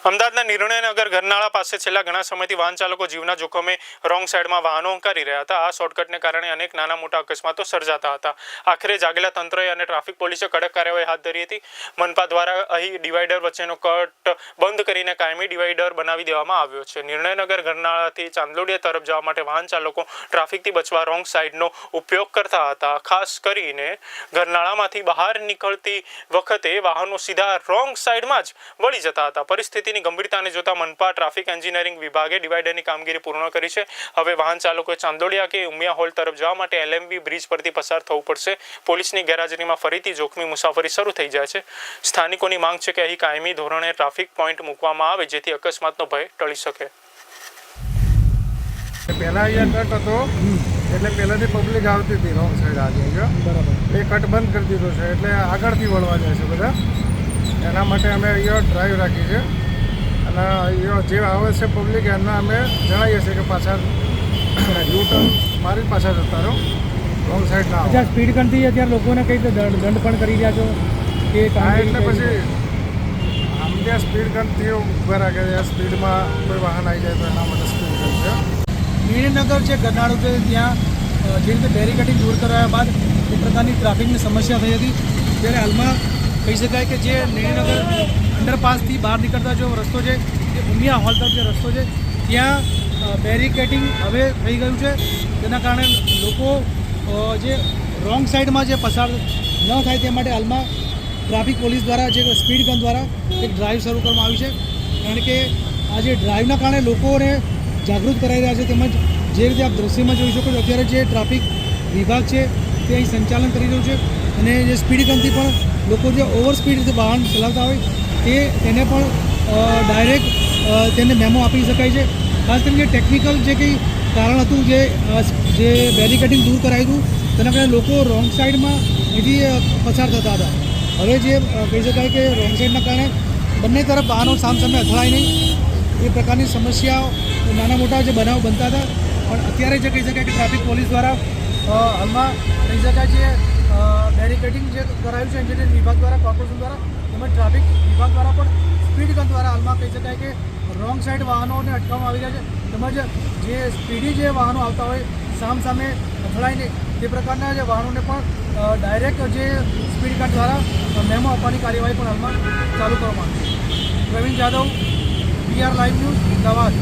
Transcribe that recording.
અમદાવાદના નિર્ણયનગર ગરનાળા પાસે છેલ્લા ઘણા સમયથી વાહન ચાલકો જીવના જોખમે રોંગ સાઈડમાં વાહનો હંકારી રહ્યા હતા। આ શોર્ટકટને કારણે અનેક નાના મોટા અકસ્માતો સર્જાતા હતા। આખરે જાગેલા તંત્રએ અને ટ્રાફિક પોલીસે કડક કાર્યવાહી હાથ ધરી હતી। મનપા દ્વારા અહીં ડિવાઈડર વચ્ચેનો કટ બંધ કરીને કાયમી ડિવાઈડર બનાવી દેવામાં આવ્યો છે। નિર્ણયનગર ગરનાળાથી ચાંદલોડિયા તરફ જવા માટે વાહન ચાલકો ટ્રાફિકથી બચવા રોંગ સાઈડનો ઉપયોગ કરતા હતા। ખાસ કરીને ગરનાળામાંથી બહાર નીકળતી વખતે વાહનો સીધા રોંગ સાઈડમાં જ વળી જતા હતા। પરિસ્થિતિની ગંભીરતાને જોતા મનપા ટ્રાફિક એન્જિનિયરિંગ વિભાગે ડિવાઈડરની કામગીરી પૂર્ણ કરી છે। હવે વાહન ચાલકોએ ચાંદોડિયા કે ઉમિયા હોલ તરફ જવા માટે LMB બ્રિજ પરથી પસાર થવું પડશે। પોલીસની ગેરહાજરીમાં ફરીથી જોખમી મુસાફરી શરૂ થઈ જાય છે। સ્થાનિકોની માંગ છે કે અહીં કાયમી ધોરણે ટ્રાફિક પોઈન્ટ મૂકવામાં આવે જેથી અકસ્માતનો ભય ટળી શકે। પહેલાં અહીંયા કટ હતો એટલે પહેલાંથી પબ્લિક આવતી હતી રોંગ સાઈડ આજે બરાબર એ કટ બંધ કરી દીધો છે એટલે આગળથી વળવા જાય છે બધા। એના માટે અમે અહીંયા ડ્રાઈવ રાખી છે અને અહીંયા જે આવે છે પબ્લિક એમને અમે જણાવીએ છીએ કે પાછા યુટર્ન મારી પાછા જતા રહો રોંગ સાઈડ ના આવે। સ્પીડ ગનથી અત્યારે લોકોને કઈ રીતે દંડ પણ કરી રહ્યા છો કે એટલે પછી આમ ત્યાં સ્પીડ ગનથી ઊભા રાખે છે સ્પીડમાં કોઈ વાહન આવી જાય તો એના માટે સ્પીડ ગન છે। નિર્ણયનગર જે ગરનાળું છે ત્યાં જે રીતે બેરિકેડિંગ દૂર કરાયા બાદ એ પ્રકારની ટ્રાફિકની સમસ્યા થઈ હતી। ત્યારે હાલમાં કહી શકાય કે જે નિર્ણયનગર અંડરપાસથી બહાર નીકળતા જો રસ્તો છે એ ઉમિયા હોલ તરફ જે રસ્તો છે ત્યાં બેરિકેડિંગ હવે થઈ ગયું છે। તેના કારણે લોકો જે રોંગ સાઈડમાં જે પસાર ન થાય તે માટે હાલમાં ટ્રાફિક પોલીસ દ્વારા જે સ્પીડ ગન દ્વારા એક ડ્રાઈવ શરૂ કરવામાં આવી છે। કારણ કે આ જે ડ્રાઈવના કારણે લોકોને જાગૃત કરાઈ રહ્યા છે। તેમજ જે રીતે આપ દ્રશ્યમાં જોઈ શકો છો અત્યારે જે ટ્રાફિક વિભાગ છે તે અહીં સંચાલન કરી રહ્યું છે અને જે સ્પીડ ગનથી પણ લોકો જે ઓવર સ્પીડ વાહન ચલાવતા હોય તેને પણ ડાયરેક્ટ તેને મેમો આપી શકાય છે। ખાસ કરીને ટેકનિકલ જે કંઈ કારણ હતું જે બેરિકેડિંગ દૂર કરાયું હતું તેના કારણે લોકો રોંગ સાઈડમાં અહીંથી પસાર થતા હતા। હવે જે કહી શકાય કે રોંગ સાઈડના કારણે બંને તરફ વાહનો સામસામે અથડાય નહીં એ પ્રકારની સમસ્યાઓ નાના મોટા જે બનાવ બનતા હતા। પણ અત્યારે જે કહી શકાય કે ટ્રાફિક પોલીસ દ્વારા હાલમાં કહી શકાય છે બેરિકેડિંગ જે કરાયું છે એન્જિનિયરિંગ વિભાગ દ્વારા કોર્પોરેશન દ્વારા તેમજ ટ્રાફિક વિભાગ દ્વારા પણ સ્પીડ ગન દ્વારા હાલમાં કહી શકાય કે રોંગ સાઈડ વાહનોને અટકાવવામાં આવી રહ્યા છે। તેમજ જે સ્પીડી જે વાહનો આવતા હોય સામે અથડાય નહીં તે પ્રકારના જે વાહનોને પણ ડાયરેક્ટ જે સ્પીડ ગન દ્વારા મેમો આપવાની કાર્યવાહી પણ હાલમાં ચાલુ કરવામાં આવી છે। Pravin Jadav PR live news Ahmedabad.